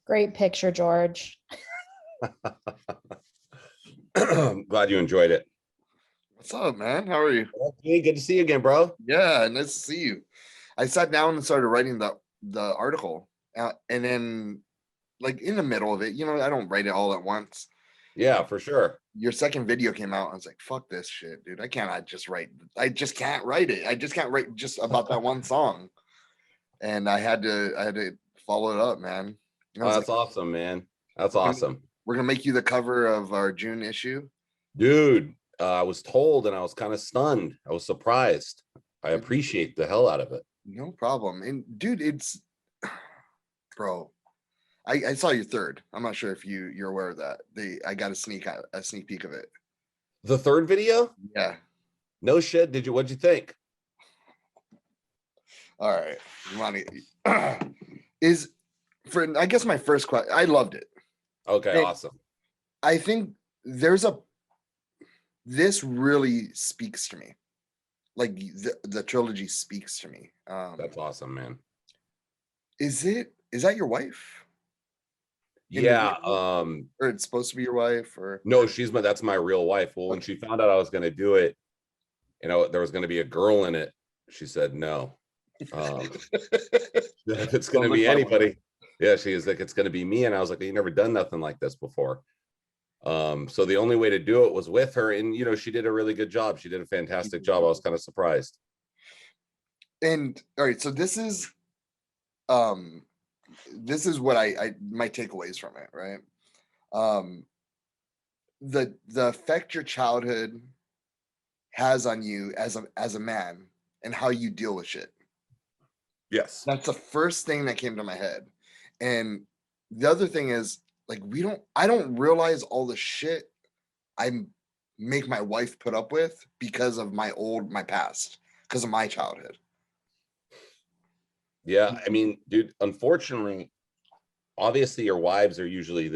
Great picture, George. I'm glad you enjoyed it. What's up, man? How are you? Hey, good to see you again, bro. Yeah, nice to see you. I sat down and started writing the article, and then like in the middle of it, I don't write it all at once. Yeah, for sure. Your second video came out. I was like, "Fuck this shit, dude! I just can't write it. I just can't write just about that one song." And I had to follow it up, man. Oh, that's awesome, man. That's awesome. We're gonna make you the cover of our June issue, dude. I was told, and I was kind of stunned. I was surprised. I appreciate the hell out of it. No problem. And dude, it's bro. I saw your third. I'm not sure if you're aware of that. I got a sneak peek of it. The third video? Yeah. No shit. What'd you think? All right. I guess my first question, I loved it. Okay, and awesome. I think this really speaks to me. Like the trilogy speaks to me. That's awesome, man. Is that your wife? Yeah. Or it's supposed to be your wife, or no, that's my real wife. Well, when she found out I was going to do it, there was going to be a girl in it, she said no. If it's going to be anybody, yeah, she is like, it's going to be me. And I was like, you never done nothing like this before. So the only way to do it was with her, and she did a really good job. She did a fantastic job. I was kind of surprised. And all right, so this is what my takeaways from it, right? The effect your childhood has on you as a man and how you deal with shit. Yes, that's the first thing that came to my head. And the other thing is, like, I don't realize all the shit I make my wife put up with because of my past, because of my childhood. Yeah, I mean, dude, unfortunately, obviously your wives are usually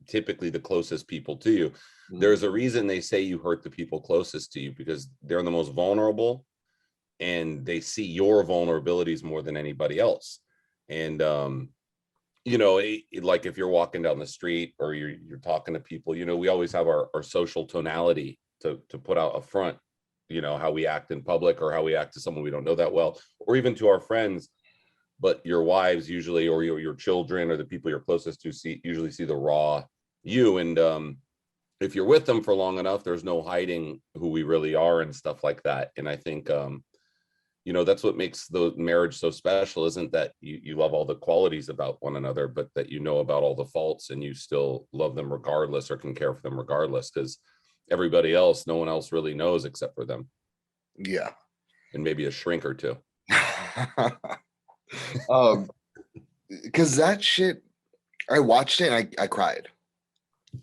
typically the closest people to you. Mm-hmm. There's a reason they say you hurt the people closest to you, because they're the most vulnerable and they see your vulnerabilities more than anybody else. And like if you're walking down the street or you're talking to people, we always have our social tonality to put out a front, how we act in public or how we act to someone we don't know that well, or even to our friends. But your wives usually, or your children, or the people you're closest to usually see the raw you. And if you're with them for long enough, there's no hiding who we really are and stuff like that. And I think that's what makes the marriage so special, isn't that you love all the qualities about one another, but that about all the faults and you still love them regardless, or can care for them regardless, because everybody else, no one else really knows except for them. Yeah. And maybe a shrink or two. Because that shit, I watched it and I cried.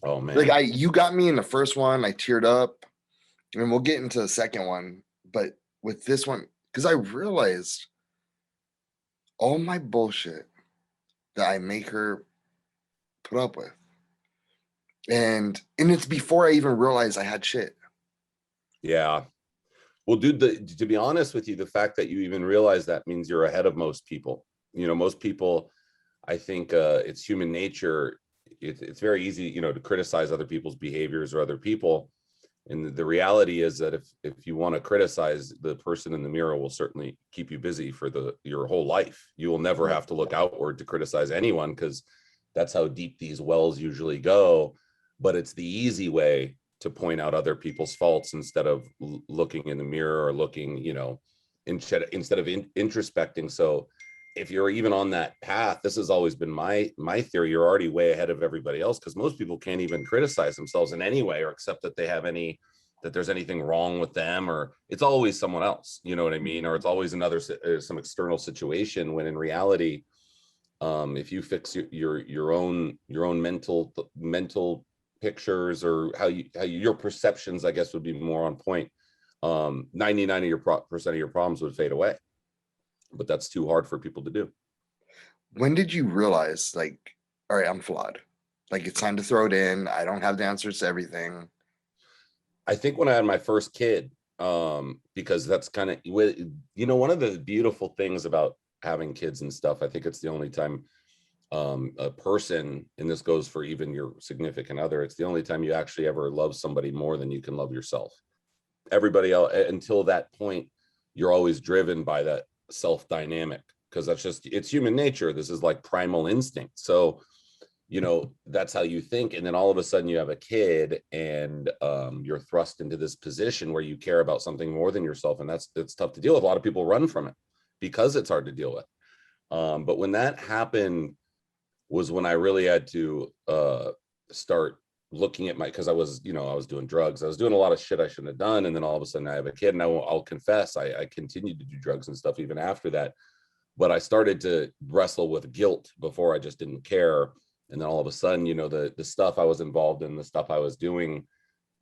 Oh man. Like you got me in the first one, I teared up, and we'll get into the second one. But with this one, because I realized all my bullshit that I make her put up with. And it's before I even realized I had shit. Yeah. Well, dude, to be honest with you, the fact that you even realize that means you're ahead of most people. Most people, I think it's human nature. It's very easy, to criticize other people's behaviors or other people. And the reality is that if you want to criticize, the person in the mirror will certainly keep you busy for your whole life. You will never have to look outward to criticize anyone, because that's how deep these wells usually go. But it's the easy way to point out other people's faults instead of looking in the mirror or looking, instead of introspecting. So if you're even on that path, this has always been my theory, you're already way ahead of everybody else, because most people can't even criticize themselves in any way, or accept that that there's anything wrong with them, or it's always someone else, you know what I mean? Or it's always some external situation, when in reality, if you fix your own mental pictures, or how your perceptions, I guess, would be more on point, 99% of your problems would fade away. But that's too hard for people to do. When did you realize, like, all right, I'm flawed, like it's time to throw it in, I don't have the answers to everything? I think when I had my first kid, because that's kind of, one of the beautiful things about having kids and stuff, I think it's the only time a person, and this goes for even your significant other, it's the only time you actually ever love somebody more than you can love yourself. Everybody else, until that point, you're always driven by that self dynamic, because that's just, it's human nature. This is like primal instinct. So, you know, that's how you think. And then all of a sudden you have a kid, and you're thrust into this position where you care about something more than yourself. And that's tough to deal with. A lot of people run from it because it's hard to deal with. But when that happened was when I really had to start looking at my, because I was, you know, I was doing drugs. I was doing a lot of shit I shouldn't have done. And then all of a sudden I have a kid, and I'll confess, I continued to do drugs and stuff even after that. But I started to wrestle with guilt before. I just didn't care. And then all of a sudden, you know, the stuff I was involved in, the stuff I was doing,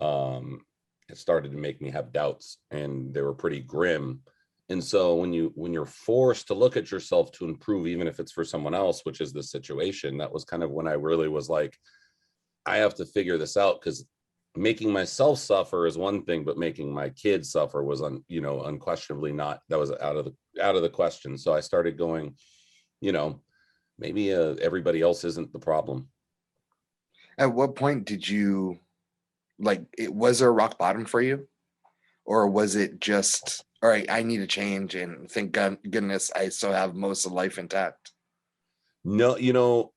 it started to make me have doubts, and they were pretty grim. And so when you're forced to look at yourself to improve, even if it's for someone else, which is the situation, that was kind of when I really was like, I have to figure this out, because making myself suffer is one thing, but making my kids suffer was unquestionably not, that was out of the question. So I started going, you know, maybe everybody else isn't the problem. At what point did you, like, was there a rock bottom for you? Or was it just, all right, I need to change, and thank goodness I still have most of life intact? No, you know,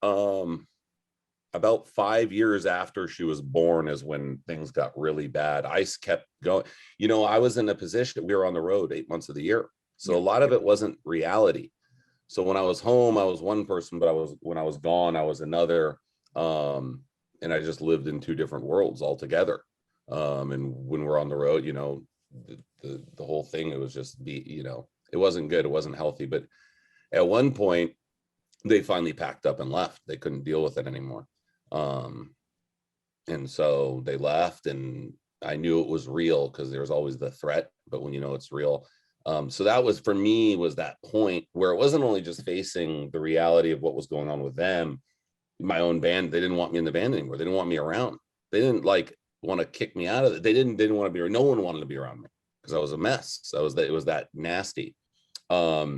about 5 years after she was born is when things got really bad. I kept going. You know, I was in a position, we were on the road 8 months of the year. So Yeah. a lot of it wasn't reality. So when I was home, I was one person, but when I was gone, I was another. And I just lived in two different worlds altogether. And when we're on the road, you know, the whole thing, it was just you know, it wasn't good. It wasn't healthy. But at one point, they finally packed up and left. They couldn't deal with it anymore. And so they left, and I knew it was real, because there's always the threat, but when you know it's real. So that was, for me, was that point where it wasn't only just facing the reality of what was going on with them, my own band. They didn't want me in the band anymore. They didn't want me around. They didn't like want to kick me out of it. They didn't want to be, no one wanted to be around me, because I was a mess. It was that nasty. But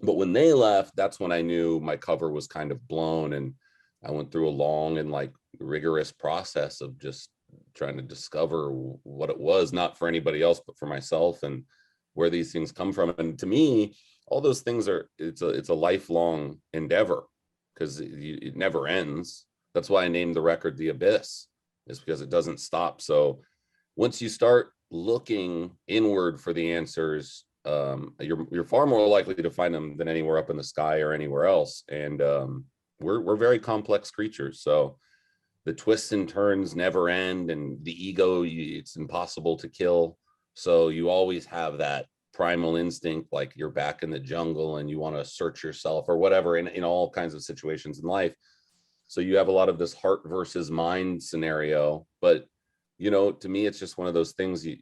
when they left, that's when I knew my cover was kind of blown, and I went through a long and like rigorous process of just trying to discover what it was, not for anybody else, but for myself, and where these things come from. And to me, all those things it's a lifelong endeavor, because it never ends. That's why I named the record The Abyss, is because it doesn't stop. So once you start looking inward for the answers, you're far more likely to find them than anywhere up in the sky or anywhere else. And we're very complex creatures. So the twists and turns never end, and the ego, it's impossible to kill. So you always have that primal instinct, like you're back in the jungle and you want to search yourself or whatever, in all kinds of situations in life. So you have a lot of this heart versus mind scenario. But, you know, to me, it's just one of those things you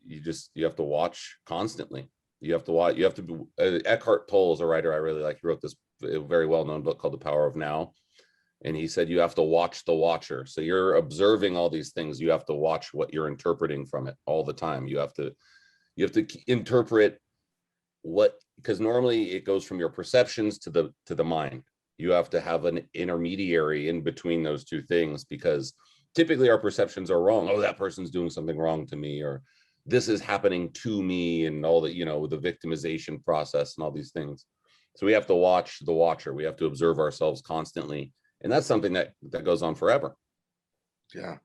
have to watch constantly. You have to watch, you have to be, Eckhart Tolle is a writer I really like. He wrote this very well-known book called The Power of Now. And he said, you have to watch the watcher. So you're observing all these things. You have to watch what you're interpreting from it all the time. You have to interpret what, because normally it goes from your perceptions to the mind. You have to have an intermediary in between those two things, because typically our perceptions are wrong. Oh, that person's doing something wrong to me, or this is happening to me, and all the, you know, the victimization process and all these things. So we have to watch the watcher. We have to observe ourselves constantly. And that's something that goes on forever. Yeah.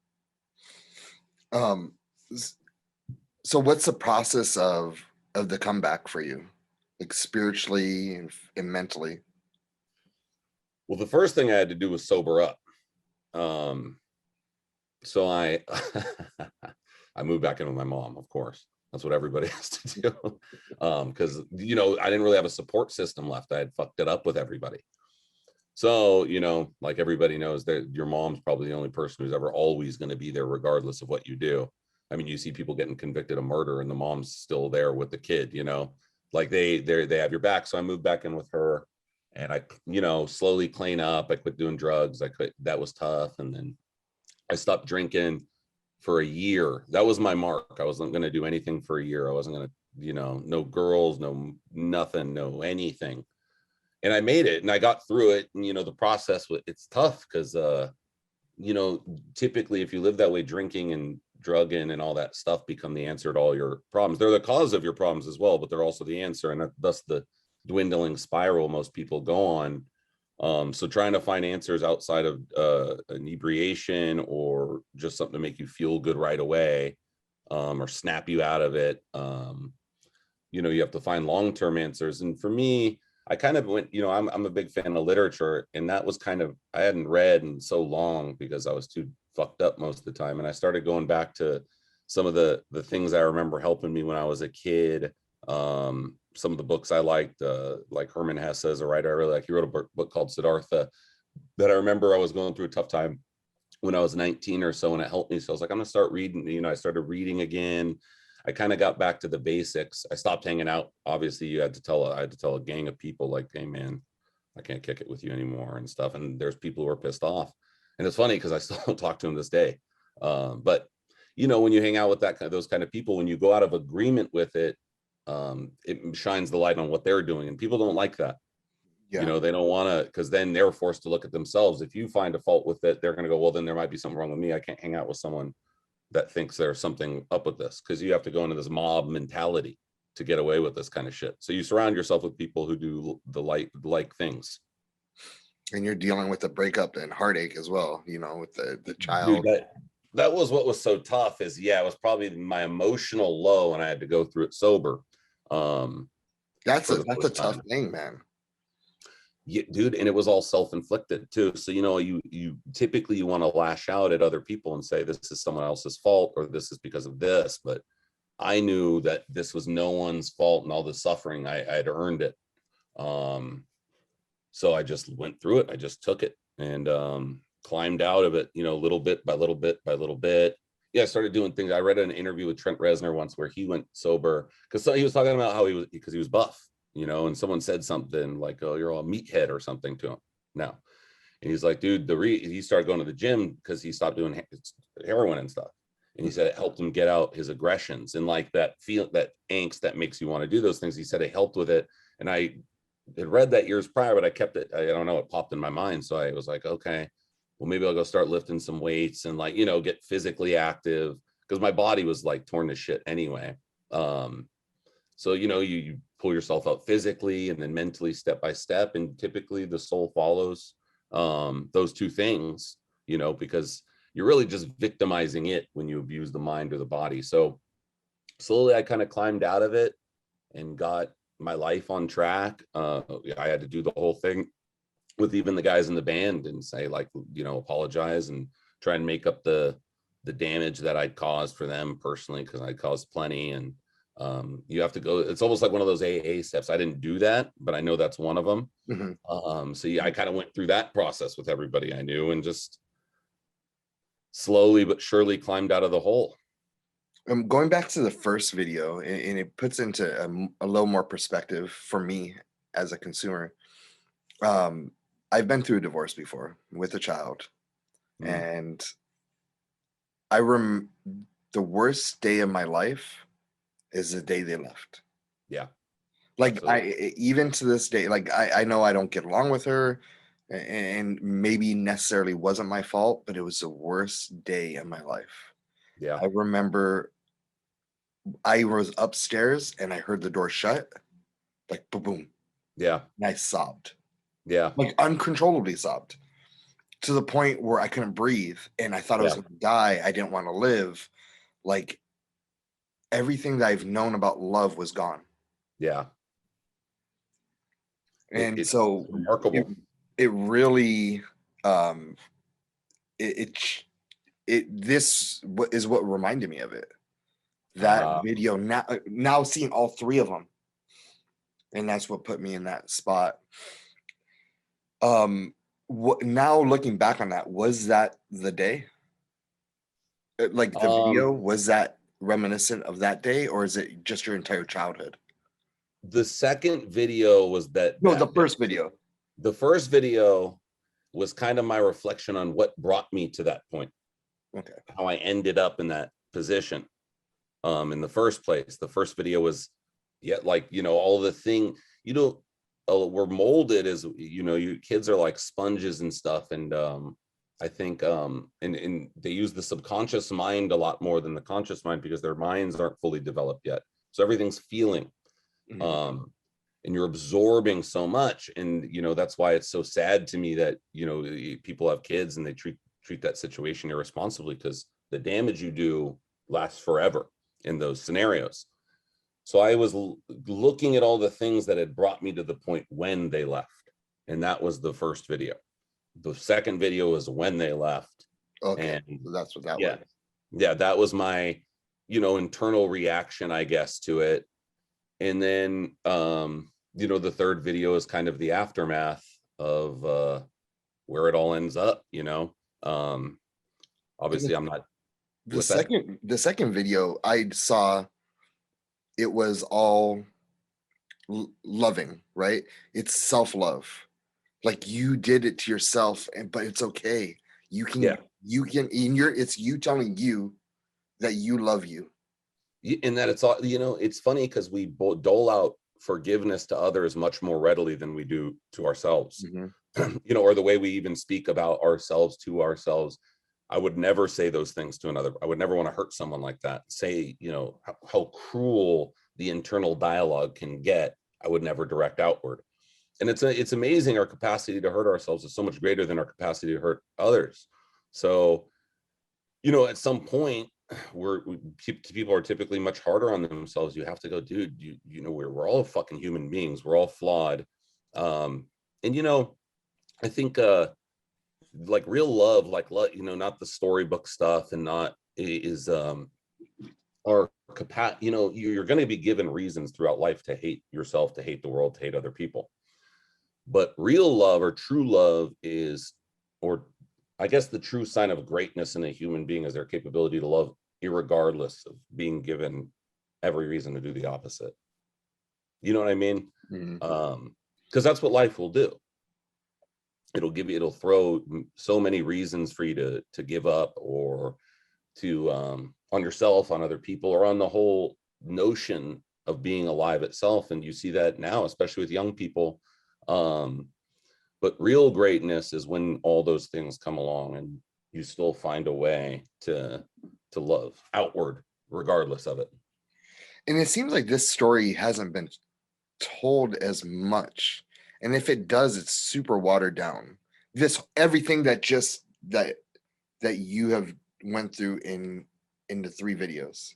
So what's the process of the comeback for you, like spiritually and mentally? Well, the first thing I had to do was sober up. So I I moved back in with my mom, of course. That's what everybody has to do. Because, you know, I didn't really have a support system left. I had fucked it up with everybody. So, you know, like everybody knows that your mom's probably the only person who's ever always going to be there, regardless of what you do. I mean, you see people getting convicted of murder and the mom's still there with the kid, you know, like they have your back. So I moved back in with her, and I, you know, slowly clean up. I quit doing drugs. That was tough. And then I stopped drinking for a year. That was my mark. I wasn't going to do anything for a year. I wasn't going to, you know, no girls, no nothing, no anything. and I made it and I got through it. And, the process, it's tough because, typically if you live that way, drinking and drugging and all that stuff become the answer to all your problems. They're the cause of your problems as well, but they're also the answer. And thus the dwindling spiral most people go on. So trying to find answers outside of inebriation or just something to make you feel good right away, or snap you out of it. You have to find long-term answers. And for me, I kind of went, I'm a big fan of literature, and that was kind of, I hadn't read in so long because I was too fucked up most of the time. And I started going back to some of the things I remember helping me when I was a kid. Some of the books I liked, like Herman Hesse as a writer, I really like. He wrote a book called Siddhartha that I remember I was going through a tough time when I was 19 or so, and it helped me. So I was like, I'm gonna start reading. I started reading again. I kind of got back to the basics. I stopped hanging out. Obviously, I had to tell a gang of people like, hey man, I can't kick it with you anymore and stuff. And there's people who are pissed off. And it's funny because I still don't talk to them this day. But when you hang out with those kind of people, when you go out of agreement with it, it shines the light on what they're doing. And people don't like that. Yeah. They don't want to, because then they're forced to look at themselves. If you find a fault with it, they're going to go, well, then there might be something wrong with me. I can't hang out with someone that thinks there's something up with this, because you have to go into this mob mentality to get away with this kind of shit. So you surround yourself with people who do the like things. And you're dealing with the breakup and heartache as well, with the child. Dude, that was what was so tough is, it was probably my emotional low, and I had to go through it sober. That's a tough thing, man. Yeah, dude, and it was all self-inflicted too. So you typically you want to lash out at other people and say this is someone else's fault, or this is because of this, but I knew that this was no one's fault, and all the suffering I had earned it. So I just went through it. I just took it and climbed out of it, little bit by little bit by little bit. Yeah, I started doing things. I read an interview with Trent Reznor once where he went sober because he was talking about how he was buff. And someone said something like, oh, you're all meathead or something to him now. And he's like, dude, he started going to the gym because he stopped doing heroin and stuff. And he said it helped him get out his aggressions and like that angst that makes you want to do those things. He said it helped with it. And I had read that years prior, but I kept it. I don't know, it popped in my mind. So I was like, okay, well, maybe I'll go start lifting some weights and get physically active, because my body was like torn to shit anyway. So, you pull yourself up physically and then mentally step by step. And typically the soul follows those two things, because you're really just victimizing it when you abuse the mind or the body. So slowly I kind of climbed out of it and got my life on track. I had to do the whole thing with even the guys in the band and say apologize and try and make up the damage that I'd caused for them personally, because I caused plenty. And you have to go, it's almost like one of those AA steps. I didn't do that, but I know that's one of them. Mm-hmm. So yeah, I kind of went through that process with everybody I knew and just slowly but surely climbed out of the hole. Going back to the first video, and it puts into a little more perspective for me as a consumer. I've been through a divorce before with a child, and the worst day of my life is the day they left. Yeah. Like absolutely. Even to this day, like I know I don't get along with her, and maybe necessarily wasn't my fault, but it was the worst day of my life. Yeah. I remember I was upstairs and I heard the door shut, like boom. Yeah. And I sobbed. Yeah. Like uncontrollably sobbed, to the point where I couldn't breathe and I thought I was going to die. I didn't want to live. Like everything that I've known about love was gone. Yeah. And it's so remarkable. It really, this is what reminded me of it. That video, now seeing all three of them. And that's what put me in that spot. Now looking back on that, was that the day? Like the video, was that reminiscent of that day, or is it just your entire childhood? The second video was the first video. The first video was kind of my reflection on what brought me to that point. Okay. How I ended up in that position. In the first place. The first video was all the thing, we're molded as, you know, you kids are like sponges and stuff. And I think and they use the subconscious mind a lot more than the conscious mind because their minds aren't fully developed yet. So everything's feeling. And you're absorbing so much. And, you know, that's why it's so sad to me that, you know, people have kids and they treat that situation irresponsibly, because the damage you do lasts forever in those scenarios. So I was looking at all the things that had brought me to the point when they left. And that was the first video. The second video was when they left. Okay. And So that's what that yeah, was. yeah, that was my, you know, internal reaction, I guess, to it. And then, you know, the third video is kind of the aftermath of where it all ends up, you know. Obviously I'm not. The second video I saw, it was all loving, right? It's self-love. Like you did it to yourself, but it's okay. You can, Yeah. it's you telling you that you love you. And that it's all, you know, it's funny because we dole out forgiveness to others much more readily than we do to ourselves. You know, or the way we even speak about ourselves to ourselves. I would never say those things to another. I would never want to hurt someone like that. Say, you know, how cruel the internal dialogue can get. I would never direct outward. And it's amazing. Our capacity to hurt ourselves is so much greater than our capacity to hurt others. So, you know, at some point, people are typically much harder on themselves. You have to go, dude, you know, we're all fucking human beings. We're all flawed. And, you know, I think like real love, you know, not the storybook stuff, and not is our capacity, you know, you're going to be given reasons throughout life to hate yourself, to hate the world, to hate other people. But real love or true love is, or I guess the true sign of greatness in a human being is their capability to love irregardless of being given every reason to do the opposite. You know what I mean? Because that's what life will do. It'll throw so many reasons for you to give up, or to on yourself, on other people, or on the whole notion of being alive itself. And you see that now, especially with young people. But real greatness is when all those things come along and you still find a way to love outward regardless of it. And it seems like this story hasn't been told as much, and if it does, it's super watered down. Everything that you have went through in the 3 videos,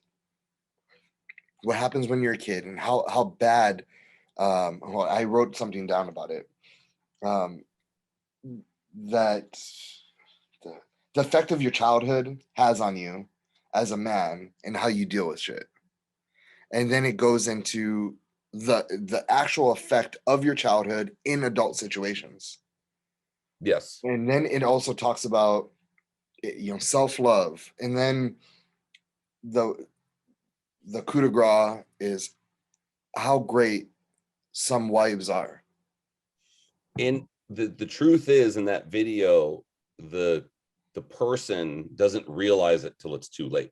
what happens when you're a kid, and how bad, well, I wrote something down about it, that the effect of your childhood has on you as a man and how you deal with shit. And then it goes into the actual effect of your childhood in adult situations. Yes. And then it also talks about, you know, self-love. And then the coup de grace is how great some wives are. And the truth is, in that video, the person doesn't realize it till it's too late,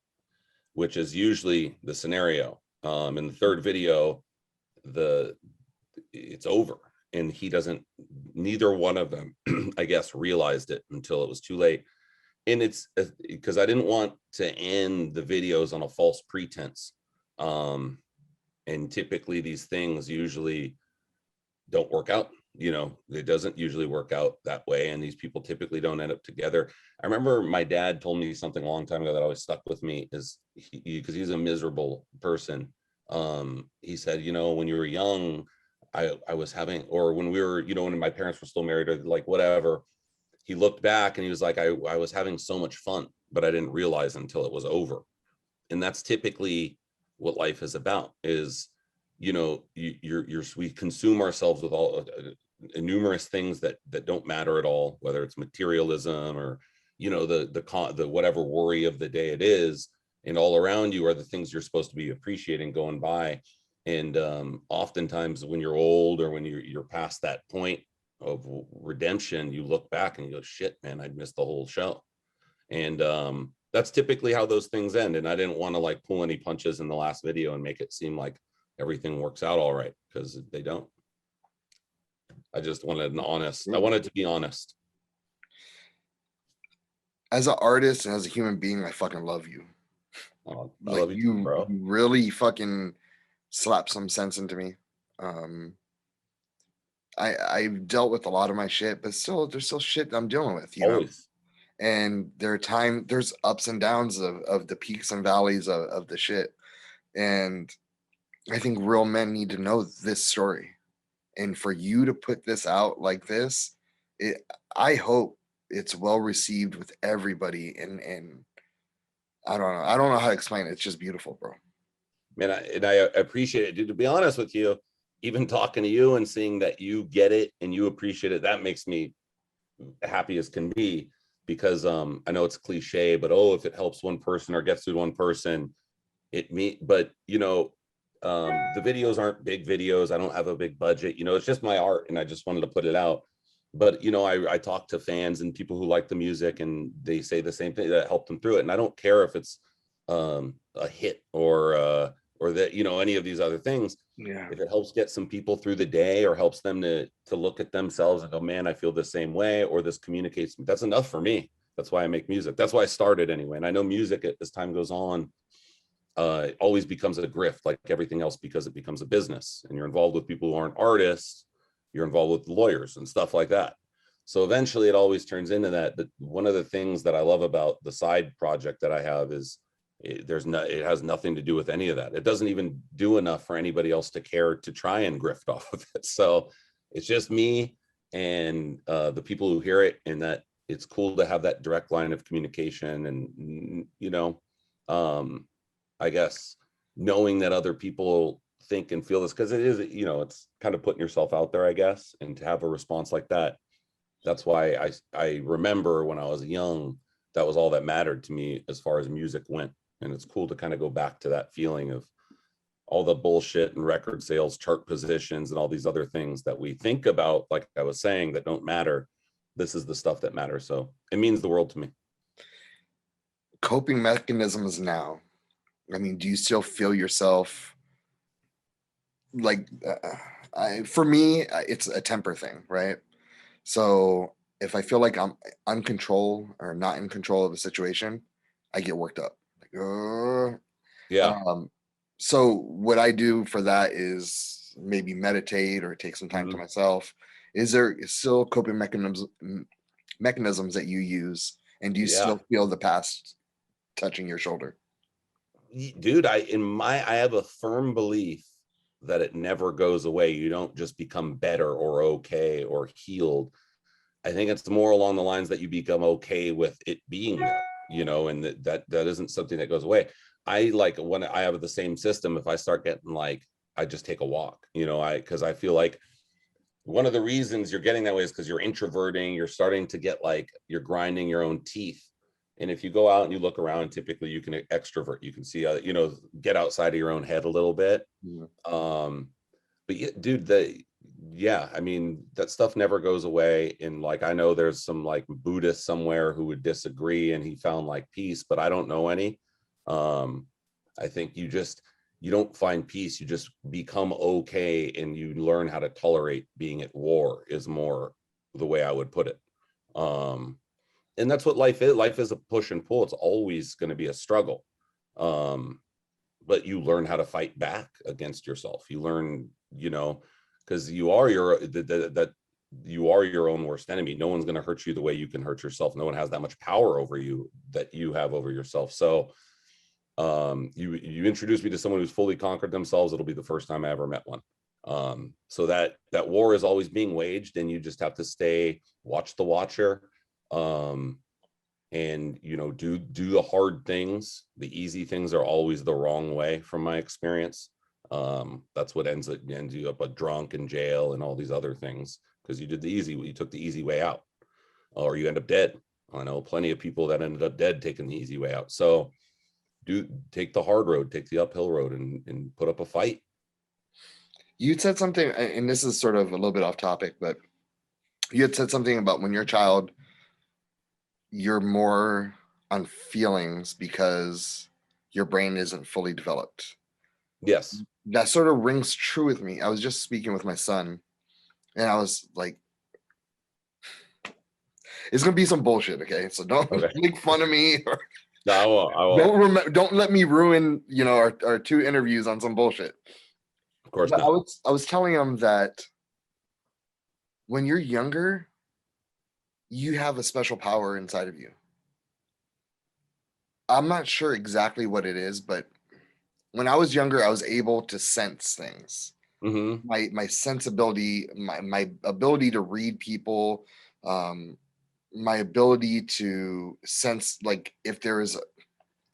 which is usually the scenario. In the third video, it's over, and neither one of them, I guess, realized it until it was too late. And it's because I didn't want to end the videos on a false pretense. And typically these things usually don't work out. You know, it doesn't usually work out that way, and these people typically don't end up together. I remember my dad told me something a long time ago that always stuck with me, is because he's a miserable person. He said, you know, when you were young, I was having, or when we were, you know, when my parents were still married, or like whatever, he looked back and he was like, I was having so much fun, but I didn't realize until it was over. And that's typically what life is about, is, you know, we consume ourselves with all numerous things that don't matter at all, whether it's materialism or, you know, the whatever worry of the day it is, and all around you are the things you're supposed to be appreciating going by. And oftentimes when you're old, or when you're past that point of redemption, you look back and you go, shit, man, I missed the whole show. And that's typically how those things end. And I didn't want to like pull any punches in the last video and make it seem like everything works out all right, because they don't. just wanted an honest, I Mhm. wanted to be honest. As an artist and as a human being, I fucking love you. Oh, I Like love you too, you bro. really fucking slap some sense into me. Um, I've dealt with a lot of my shit, but still, there's still shit I'm dealing with, you know. Always. And there's ups and downs of the peaks and valleys of the shit. And I think real men need to know this story. And for you to put this out like this, it, I hope it's well received with everybody. And I don't know how to explain it. It's just beautiful, bro. Man, I appreciate it, dude. To be honest with you, even talking to you and seeing that you get it and you appreciate it, that makes me happy as can be. Because I know it's cliche, but oh, if it helps one person or gets through one person, but you know, the videos aren't big videos. I don't have a big budget. You know, it's just my art, and I just wanted to put it out. But you know, I talk to fans and people who like the music, and they say the same thing, that helped them through it. And I don't care if it's a hit or that, you know, any of these other things. Yeah. If it helps get some people through the day or helps them to look at themselves and go, man, I feel the same way, or this communicates, that's enough for me. That's why I make music. That's why I started anyway. And I know music, as time goes on, it always becomes a grift like everything else, because it becomes a business and you're involved with people who aren't artists. You're involved with lawyers and stuff like that. So eventually it always turns into that. But one of the things that I love about the side project that I have is it has nothing to do with any of that. It doesn't even do enough for anybody else to care to try and grift off of it. So it's just me and the people who hear it, and that it's cool to have that direct line of communication. And you know, I guess knowing that other people think and feel this, because it is, you know, it's kind of putting yourself out there, I guess, and to have a response like that. That's why I remember when I was young, that was all that mattered to me as far as music went. And it's cool to kind of go back to that feeling of all the bullshit and record sales, chart positions, and all these other things that we think about, like I was saying, that don't matter. This is the stuff that matters. So it means the world to me. Coping mechanisms now. I mean, do you still feel yourself like for me, it's a temper thing, right? So if I feel like I'm uncontrol or not in control of a situation, I get worked up. Like, Yeah. um, so what I do for that is maybe meditate or take some time to Mhm. myself. Is there still coping mechanisms that you use, and do you Yeah. still feel the past touching your shoulder? Dude, I have a firm belief that it never goes away. You don't just become better or okay or healed. I think it's more along the lines that you become okay with it being there, you know, and that isn't something that goes away. I like when I have the same system. If I start getting like, I just take a walk, you know, because I feel like one of the reasons you're getting that way is because you're introverting, you're starting to get like, you're grinding your own teeth. And if you go out and you look around, typically you can extrovert, you can see, you know, get outside of your own head a little bit. Mhm. But yeah, dude, yeah, I mean, that stuff never goes away. And like, I know there's some like Buddhist somewhere who would disagree and he found like peace, but I don't know any. Um, I think you don't find peace, you just become okay, and you learn how to tolerate being at war, is more the way I would put it. Um, and that's what life is. Life is a push and pull. It's always going to be a struggle. Um, but you learn how to fight back against yourself. You learn, you know, because you are that you are your own worst enemy. No one's going to hurt you the way you can hurt yourself. No one has that much power over you that you have over yourself. So you introduce me to someone who's fully conquered themselves, it'll be the first time I ever met one. So that war is always being waged, and you just have to watch the watcher. um and you know, do the hard things. The easy things are always the wrong way, from my experience. That's what ends you up a drunk in jail and all these other things, because you took the easy way out, or you end up dead. I know plenty of people that ended up dead taking the easy way out. So take the hard road, take the uphill road, and put up a fight. You said something, and this is sort of a little bit off topic, but you had said something about when you're a child, you're more on feelings because your brain isn't fully developed. Yes. That sort of rings true with me. I was just speaking with my son, And I was like, it's gonna be some bullshit, okay? So don't Okay. make fun of me, or No, I won't. I won't. don't let me ruin, you know, our two interviews on some bullshit. Of course But not. I was telling him that when you're younger, you have a special power inside of you. I'm not sure exactly what it is, but when I was younger, I was able to sense things. Hmm. My sensibility, my ability to read people, um, my ability to sense like if there is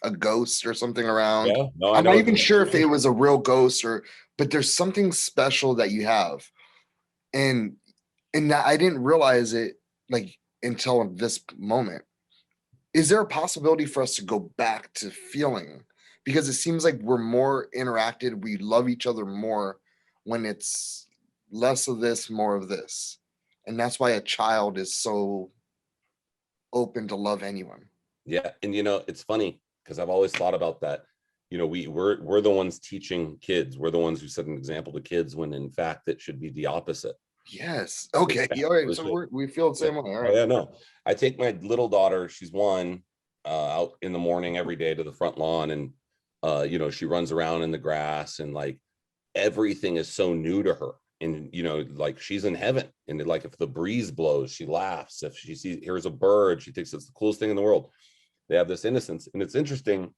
a ghost or something around. Yeah. No, I I'm know not even exactly sure what if you it mean. was a real ghost or, but there's something special that you have, and that I didn't realize it like until this moment. Is there a possibility for us to go back to feeling? Because it seems like we're more interacted, we love each other more when it's less of this, more of this. And that's why a child is so open to love anyone. Yeah, and it's funny because I've always thought about that. We're the ones teaching kids. We're the ones who set an example to kids when in fact it should be the opposite. Yes. It's Okay. All right. So absolutely. we feel the Yeah. same way. All Oh right. yeah, no. I take my little daughter, she's one, out in the morning every day to the front lawn, and she runs around in the grass, and like everything is so new to her. And like she's in heaven. And like if the breeze blows, she laughs. If she hears a bird, she thinks it's the coolest thing in the world. They have this innocence. And it's interesting.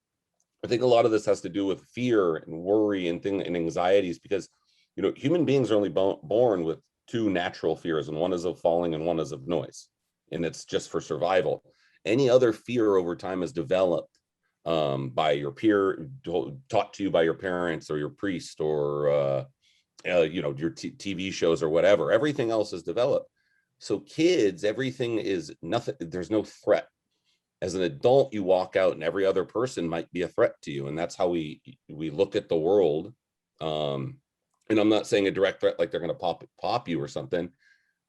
I think a lot of this has to do with fear and worry and anxieties, because human beings are only born with two natural fears, and one is of falling and one is of noise, and it's just for survival. Any other fear over time is developed by your peer, taught to you by your parents or your priest, or your TV shows or whatever. Everything else is developed. So kids, everything is nothing. There's no threat. As an adult, you walk out and every other person might be a threat to you, and that's how we look at the world. um and I'm not saying a direct threat like they're going to pop you or something,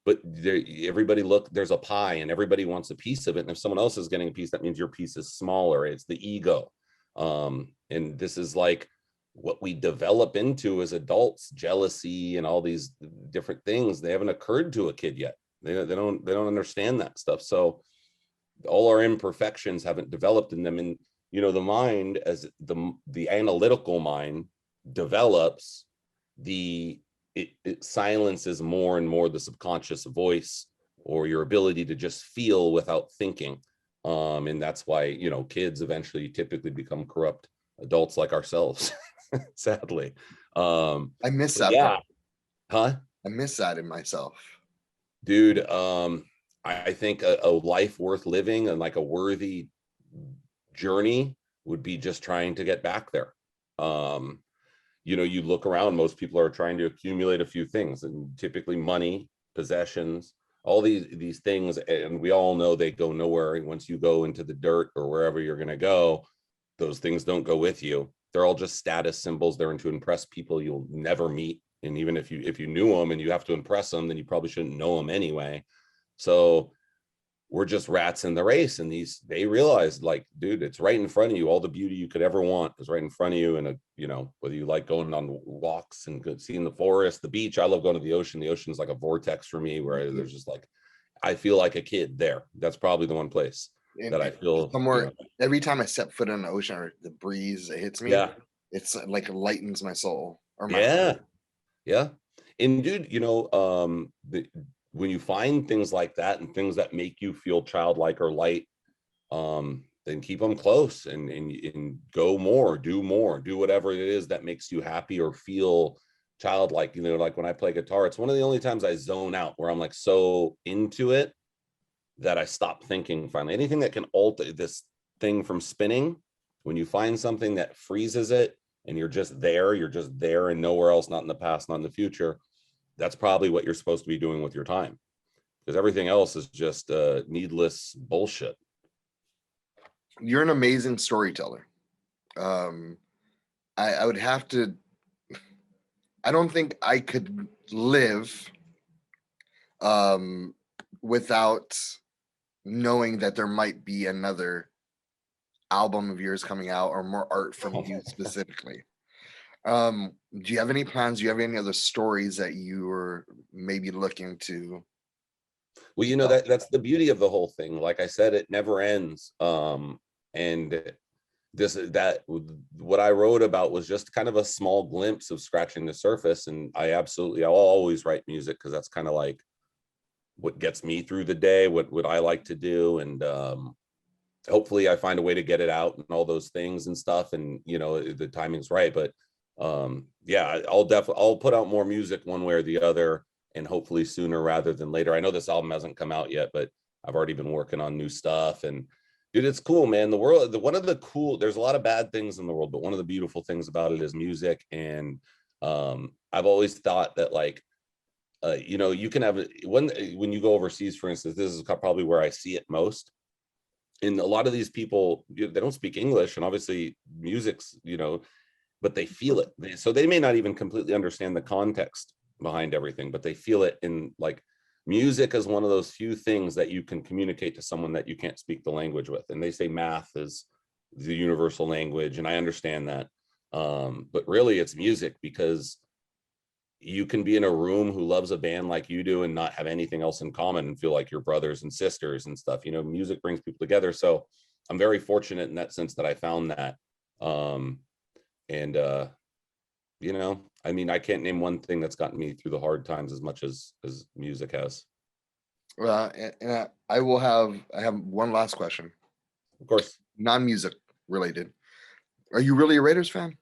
but everybody, look, there's a pie and everybody wants a piece of it, and if someone else is getting a piece, that means your piece is smaller. It's the ego. And this is like what we develop into as adults: jealousy and all these different things. They haven't occurred to a kid yet. They don't understand that stuff. So all our imperfections haven't developed in them. And the mind, as the analytical mind develops, it silences more and more the subconscious voice, or your ability to just feel without thinking. And that's why kids eventually typically become corrupt adults like ourselves. Sadly. I miss But that yeah. part. Huh? I miss that in myself. Dude, I think a life worth living and like a worthy journey would be just trying to get back there. um you look around, most people are trying to accumulate a few things, and typically money, possessions, all these things, and we all know they go nowhere. And once you go into the dirt or wherever you're going to go, those things don't go with you. They're all just status symbols. They're to impress people you'll never meet. And even if you knew them and you have to impress them, then you probably shouldn't know them anyway. So we're just rats in the race. And they realized, like, dude, it's right in front of you. All the beauty you could ever want is right in front of you. And whether you like going on walks and seeing the forest, the beach. I love going to the ocean. The ocean's like a vortex for me, where there's just like, I feel like a kid there. That's probably the one place that I And feel, somewhere, every time I step foot in the ocean or the breeze that hits me, yeah, it's like it lightens my soul or my yeah, heart. yeah. And dude, when you find things like that and things that make you feel childlike or light, then keep them close, and go more, do whatever it is that makes you happy or feel childlike. Like when I play guitar, it's one of the only times I zone out, where I'm like so into it that I stop thinking finally. Anything that can alter this thing from spinning, when you find something that freezes it and you're just there and nowhere else, not in the past, not in the future, that's probably what you're supposed to be doing with your time, because everything else is just needless bullshit. You're an amazing storyteller. Um, I would have to. I don't think I could live um, without knowing that there might be another album of yours coming out or more art from you specifically. Do you have any plans? Do you have any other stories that you were maybe looking to Well, tell? that's the beauty of the whole thing. Like I said, it never ends. And what I wrote about was just kind of a small glimpse of scratching the surface. And I'll always write music because that's kind of like what gets me through the day, what I like to do. And hopefully I find a way to get it out and all those things and stuff. And the timing's right. But yeah, I'll put out more music one way or the other, and hopefully sooner rather than later. I know this album hasn't come out yet, but I've already been working on new stuff. And dude, it's cool, man. There's a lot of bad things in the world, but one of the beautiful things about it is music. And I've always thought that, like, you can have when you go overseas, for instance. This is probably where I see it most. And a lot of these people, they don't speak English, and obviously music's, but they feel it. So they may not even completely understand the context behind everything, but they feel it. In, like, music is one of those few things that you can communicate to someone that you can't speak the language with. And they say math is the universal language, and I understand that. But really it's music, because you can be in a room who loves a band like you do and not have anything else in common and feel like you're brothers and sisters and stuff. Music brings people together. So I'm very fortunate in that sense that I found that. And I mean, I can't name one thing that's gotten me through the hard times as much as music has. I have one last question, Of course. non-music related. Are you really a Raiders fan?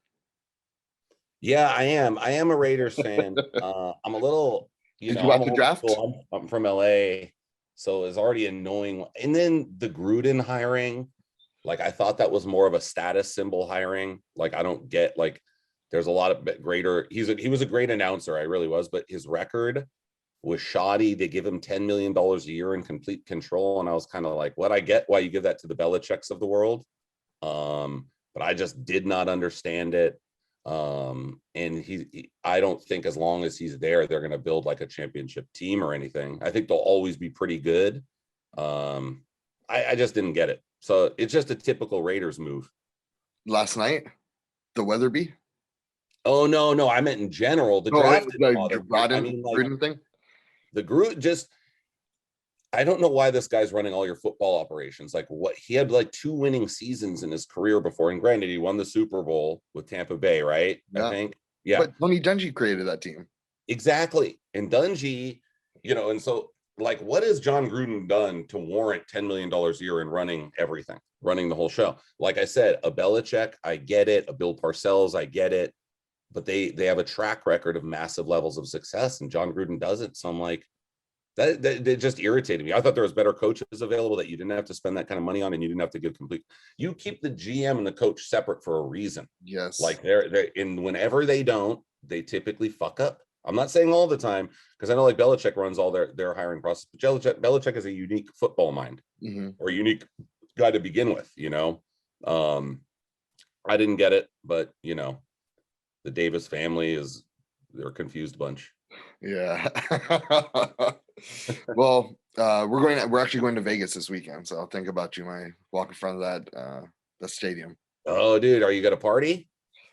Yeah, I am a Raiders fan. I'm a little, Did you I'm watch the old draft? school. I'm from LA, so it's already annoying. And then the Gruden hiring, like, I thought that was more of a status symbol hiring. Like, I don't get, like, there's a lot of greater. He was a great announcer, I really was, but his record was shoddy. They give him $10 million a year in complete control, and I was kind of like, what? I get why you give that to the Belichicks of the world, but I just did not understand it. And I don't think as long as he's there, they're going to build like a championship team or anything. I think they'll always be pretty good. I just didn't get it. So it's just a typical Raiders move. Last night, the Weatherby. Oh, no, I meant in general. The Oh, draft didn't the bother me. I Gruden mean, like, Gruden thing. the Groot just, I don't know why this guy's running all your football operations. Like, what, he had like 2 winning seasons in his career before. And granted, he won the Super Bowl with Tampa Bay, right? I Yeah, think. Yeah, but Tony Dungy created that team. exactly. And Dungy, and so, like, what has John Gruden done to warrant $10 million a year in running everything, running the whole show? Like I said, a Belichick, I get it. A Bill Parcells, I get it. But they have a track record of massive levels of success, and John Gruden doesn't. So I'm like, that just irritated me. I thought there was better coaches available that you didn't have to spend that kind of money on, and you didn't have to give complete. You keep the GM and the coach separate for a reason. Yes. Like, they're and whenever they don't, they typically fuck up. I'm not saying all the time, because I know, like, Belichick runs all their hiring process, but Belichick is a unique football mind, or a unique guy to begin with. I didn't get it, but the Davis family they're a confused bunch. Yeah. Well, we're actually going to Vegas this weekend, so I'll think about you when I walk in front of that stadium. Oh, dude, are you gonna party?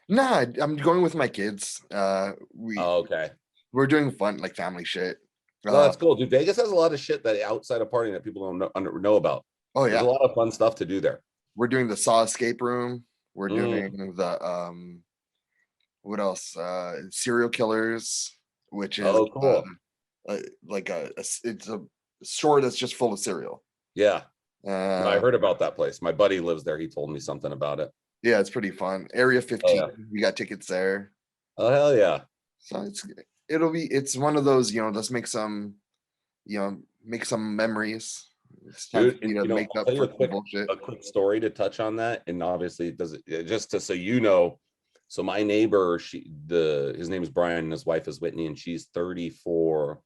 Nah, I'm going with my kids. Oh, okay. We're doing fun, like, family shit. No, that's cool, dude. Vegas has a lot of shit that outside of partying that people don't know about. Oh There's yeah, a lot of fun stuff to do there. we're doing the Saw escape room. We're Mm. doing the what else? Serial killers, which is Oh, cool. like it's a store that's just full of cereal. Yeah. No, I Uh, heard about that place. My buddy lives there. He told me something about it. yeah, it's pretty fun. Area Oh 15, yeah. we got tickets there. Oh, hell yeah. So it's one of those, let's make some memories. It's time for Dude, me and to make I'll up tell you for some bullshit. a quick story to touch on that. And obviously it does it just to, so so my neighbor, his name is Brian, and his wife is Whitney, and she's 34,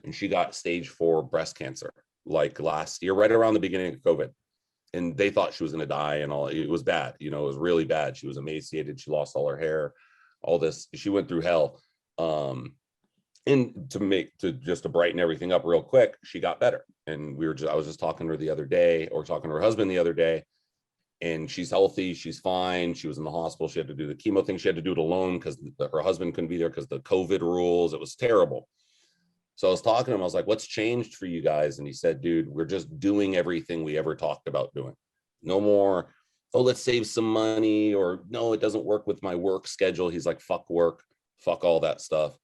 and she got stage 4 breast cancer like last year, right around the beginning of COVID. And they thought she was going to die, and all. It was bad. It was really bad. She was emaciated. She lost all her hair, all this. She went through hell. And to brighten everything up real quick, she got better. And I was just talking to her the other day, or talking to her husband the other day. and she's healthy, she's fine. She was in the hospital, she had to do the chemo thing, she had to do it alone because her husband couldn't be there because the COVID rules. It was terrible. So I was talking to him, I was like, what's changed for you guys? And he said, dude, we're just doing everything we ever talked about doing. No more, oh, let's save some money, or no, it doesn't work with my work schedule. He's like, fuck work, fuck all that stuff.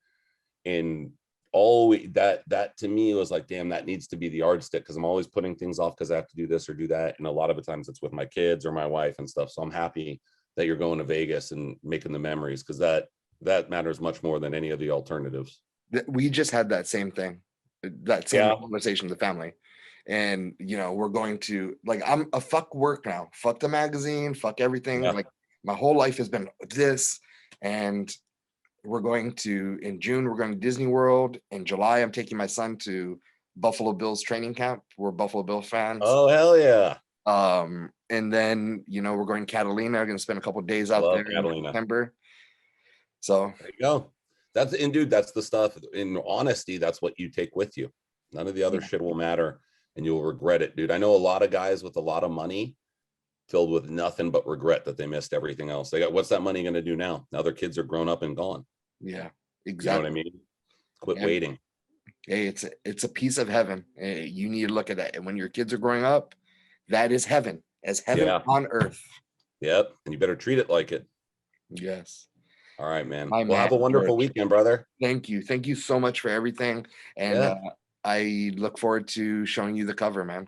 And all that to me was like, damn, that needs to be the yardstick, because I'm always putting things off because I have to do this or do that. And a lot of the times it's with my kids or my wife and stuff. So I'm happy that you're going to Vegas and making the memories, because that matters much more than any of the alternatives. We just had that same thing, that same conversation with the family. And we're going to, like, I'm a fuck work now, fuck the magazine, fuck everything. Like, my whole life has been this. And we're going to, in June, we're going to Disney World. In July, I'm taking my son to Buffalo Bills training camp. We're Buffalo Bill fans. Oh, hell yeah. And then, we're going to Catalina. We're going to spend a couple of days out there in September. So there you go. Dude, that's the stuff. In honesty, that's what you take with you. None of the other shit will matter, and you'll regret it, dude. I know a lot of guys with a lot of money filled with nothing but regret that they missed everything else. They got, what's that money going to do now? Now their kids are grown up and gone. Yeah, exactly. You know what I mean? Quit waiting. Hey, it's a piece of heaven. You need to look at that. And when your kids are growing up, that is heaven, as heaven on earth. Yep. And you better treat it like it. Yes. All right, man. Well, have a wonderful weekend, brother. Thank you. Thank you so much for everything. And I look forward to showing you the cover, man.